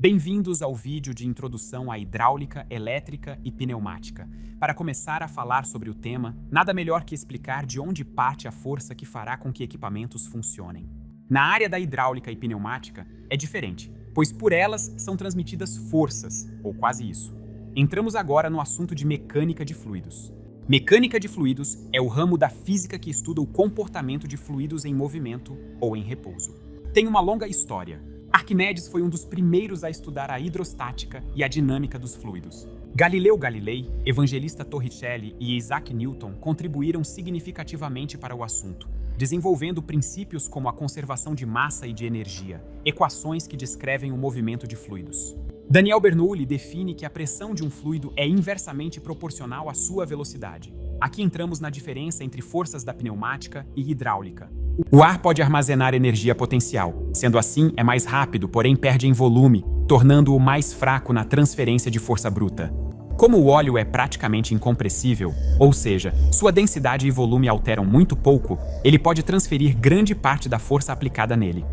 Bem-vindos ao vídeo de introdução à hidráulica, elétrica e pneumática. Para começar a falar sobre o tema, nada melhor que explicar de onde parte a força que fará com que equipamentos funcionem. Na área da hidráulica e pneumática, é diferente, pois por elas são transmitidas forças, ou quase isso. Entramos agora no assunto de mecânica de fluidos. Mecânica de fluidos é o ramo da física que estuda o comportamento de fluidos em movimento ou em repouso. Tem uma longa história. Arquimedes foi um dos primeiros a estudar a hidrostática e a dinâmica dos fluidos. Galileu Galilei, Evangelista Torricelli e Isaac Newton contribuíram significativamente para o assunto, desenvolvendo princípios como a conservação de massa e de energia, equações que descrevem o movimento de fluidos. Daniel Bernoulli define que a pressão de um fluido é inversamente proporcional à sua velocidade. Aqui entramos na diferença entre forças da pneumática e hidráulica. O ar pode armazenar energia potencial, sendo assim é mais rápido, porém perde em volume, tornando-o mais fraco na transferência de força bruta. Como o óleo é praticamente incompressível, ou seja, sua densidade e volume alteram muito pouco, ele pode transferir grande parte da força aplicada nele.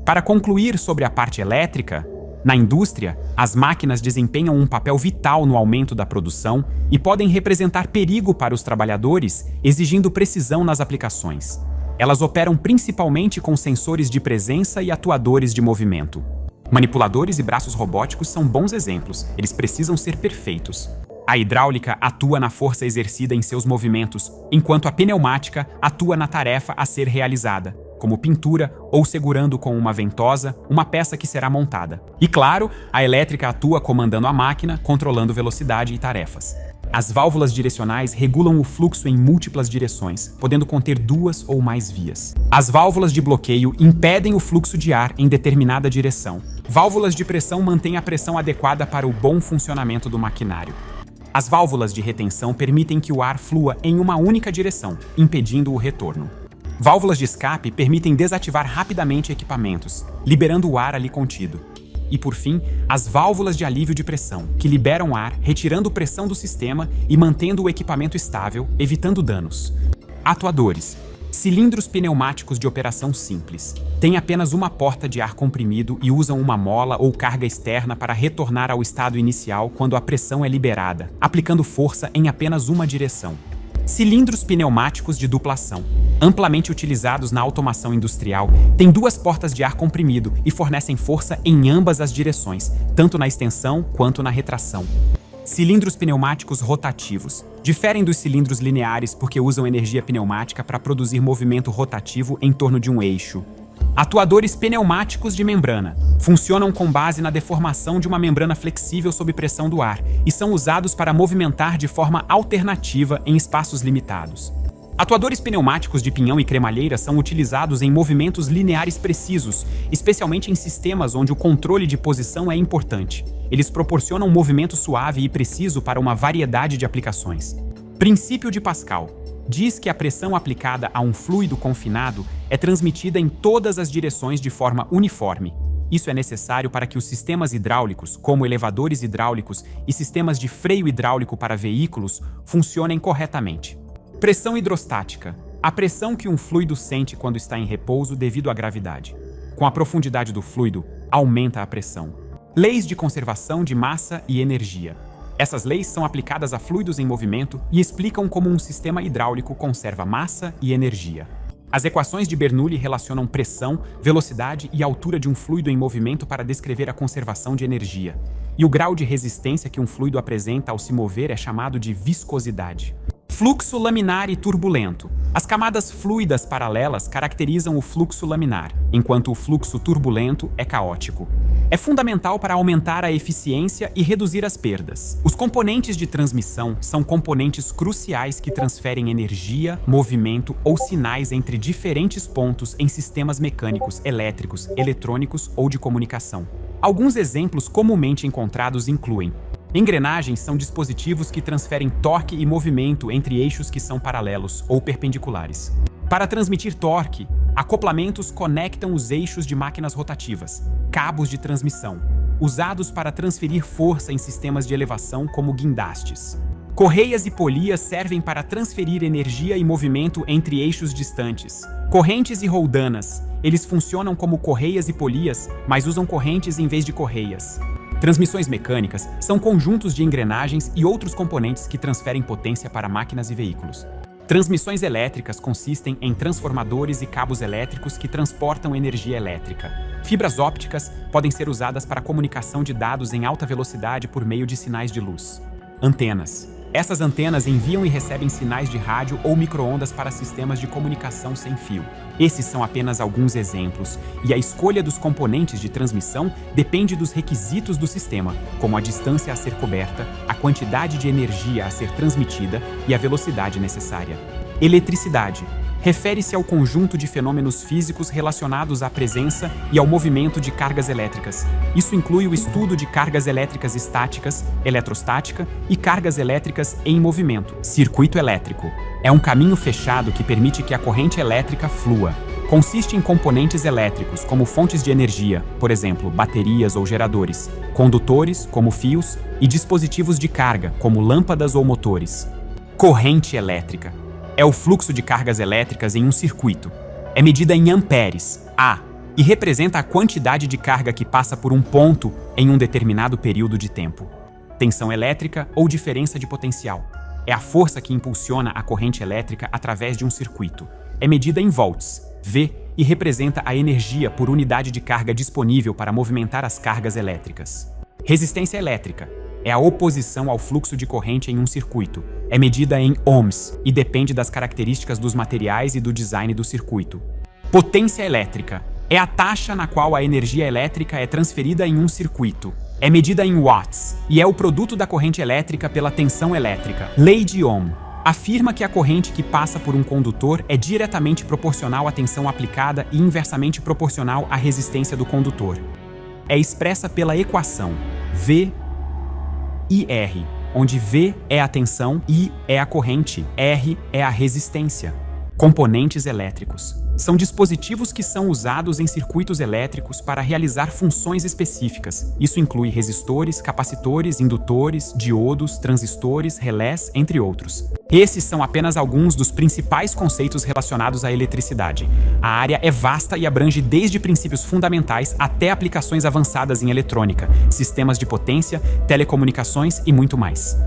Para concluir sobre a parte elétrica, na indústria, as máquinas desempenham um papel vital no aumento da produção e podem representar perigo para os trabalhadores, exigindo precisão nas aplicações. Elas operam principalmente com sensores de presença e atuadores de movimento. Manipuladores e braços robóticos são bons exemplos, eles precisam ser perfeitos. A hidráulica atua na força exercida em seus movimentos, enquanto a pneumática atua na tarefa a ser realizada, como pintura ou segurando com uma ventosa uma peça que será montada. E claro, a elétrica atua comandando a máquina, controlando velocidade e tarefas. As válvulas direcionais regulam o fluxo em múltiplas direções, podendo conter duas ou mais vias. As válvulas de bloqueio impedem o fluxo de ar em determinada direção. Válvulas de pressão mantêm a pressão adequada para o bom funcionamento do maquinário. As válvulas de retenção permitem que o ar flua em uma única direção, impedindo o retorno. Válvulas de escape permitem desativar rapidamente equipamentos, liberando o ar ali contido. E, por fim, as válvulas de alívio de pressão, que liberam ar, retirando pressão do sistema e mantendo o equipamento estável, evitando danos. Atuadores. Cilindros pneumáticos de operação simples. Têm apenas uma porta de ar comprimido e usam uma mola ou carga externa para retornar ao estado inicial quando a pressão é liberada, aplicando força em apenas uma direção. Cilindros pneumáticos de duplação, amplamente utilizados na automação industrial, têm duas portas de ar comprimido e fornecem força em ambas as direções, tanto na extensão quanto na retração. Cilindros pneumáticos rotativos. Diferem dos cilindros lineares porque usam energia pneumática para produzir movimento rotativo em torno de um eixo. Atuadores pneumáticos de membrana. Funcionam com base na deformação de uma membrana flexível sob pressão do ar e são usados para movimentar de forma alternativa em espaços limitados. Atuadores pneumáticos de pinhão e cremalheira são utilizados em movimentos lineares precisos, especialmente em sistemas onde o controle de posição é importante. Eles proporcionam um movimento suave e preciso para uma variedade de aplicações. Princípio de Pascal. Diz que a pressão aplicada a um fluido confinado é transmitida em todas as direções de forma uniforme. Isso é necessário para que os sistemas hidráulicos, como elevadores hidráulicos e sistemas de freio hidráulico para veículos, funcionem corretamente. Pressão hidrostática. A pressão que um fluido sente quando está em repouso devido à gravidade. Com a profundidade do fluido, aumenta a pressão. Leis de conservação de massa e energia. Essas leis são aplicadas a fluidos em movimento e explicam como um sistema hidráulico conserva massa e energia. As equações de Bernoulli relacionam pressão, velocidade e altura de um fluido em movimento para descrever a conservação de energia. E o grau de resistência que um fluido apresenta ao se mover é chamado de viscosidade. Fluxo laminar e turbulento. As camadas fluidas paralelas caracterizam o fluxo laminar, enquanto o fluxo turbulento é caótico. É fundamental para aumentar a eficiência e reduzir as perdas. Os componentes de transmissão são componentes cruciais que transferem energia, movimento ou sinais entre diferentes pontos em sistemas mecânicos, elétricos, eletrônicos ou de comunicação. Alguns exemplos comumente encontrados incluem: engrenagens são dispositivos que transferem torque e movimento entre eixos que são paralelos ou perpendiculares. Para transmitir torque, acoplamentos conectam os eixos de máquinas rotativas, cabos de transmissão, usados para transferir força em sistemas de elevação como guindastes. Correias e polias servem para transferir energia e movimento entre eixos distantes. Correntes e roldanas. Eles funcionam como correias e polias, mas usam correntes em vez de correias. Transmissões mecânicas são conjuntos de engrenagens e outros componentes que transferem potência para máquinas e veículos. Transmissões elétricas consistem em transformadores e cabos elétricos que transportam energia elétrica. Fibras ópticas podem ser usadas para comunicação de dados em alta velocidade por meio de sinais de luz. Antenas. Essas antenas enviam e recebem sinais de rádio ou micro-ondas para sistemas de comunicação sem fio. Esses são apenas alguns exemplos, e a escolha dos componentes de transmissão depende dos requisitos do sistema, como a distância a ser coberta, a quantidade de energia a ser transmitida e a velocidade necessária. Eletricidade. Refere-se ao conjunto de fenômenos físicos relacionados à presença e ao movimento de cargas elétricas. Isso inclui o estudo de cargas elétricas estáticas, eletrostática e cargas elétricas em movimento. Circuito elétrico. É um caminho fechado que permite que a corrente elétrica flua. Consiste em componentes elétricos, como fontes de energia, por exemplo, baterias ou geradores, condutores, como fios, e dispositivos de carga, como lâmpadas ou motores. Corrente elétrica. É o fluxo de cargas elétricas em um circuito. É medida em amperes, A, e representa a quantidade de carga que passa por um ponto em um determinado período de tempo. Tensão elétrica ou diferença de potencial. É a força que impulsiona a corrente elétrica através de um circuito. É medida em volts, V, e representa a energia por unidade de carga disponível para movimentar as cargas elétricas. Resistência elétrica. É a oposição ao fluxo de corrente em um circuito. É medida em ohms e depende das características dos materiais e do design do circuito. Potência elétrica. É a taxa na qual a energia elétrica é transferida em um circuito. É medida em watts e é o produto da corrente elétrica pela tensão elétrica. Lei de Ohm. Afirma que a corrente que passa por um condutor é diretamente proporcional à tensão aplicada e inversamente proporcional à resistência do condutor. É expressa pela equação V e R, onde V é a tensão, I é a corrente, R é a resistência. Componentes elétricos. São dispositivos que são usados em circuitos elétricos para realizar funções específicas. Isso inclui resistores, capacitores, indutores, diodos, transistores, relés, entre outros. Esses são apenas alguns dos principais conceitos relacionados à eletricidade. A área é vasta e abrange desde princípios fundamentais até aplicações avançadas em eletrônica, sistemas de potência, telecomunicações e muito mais.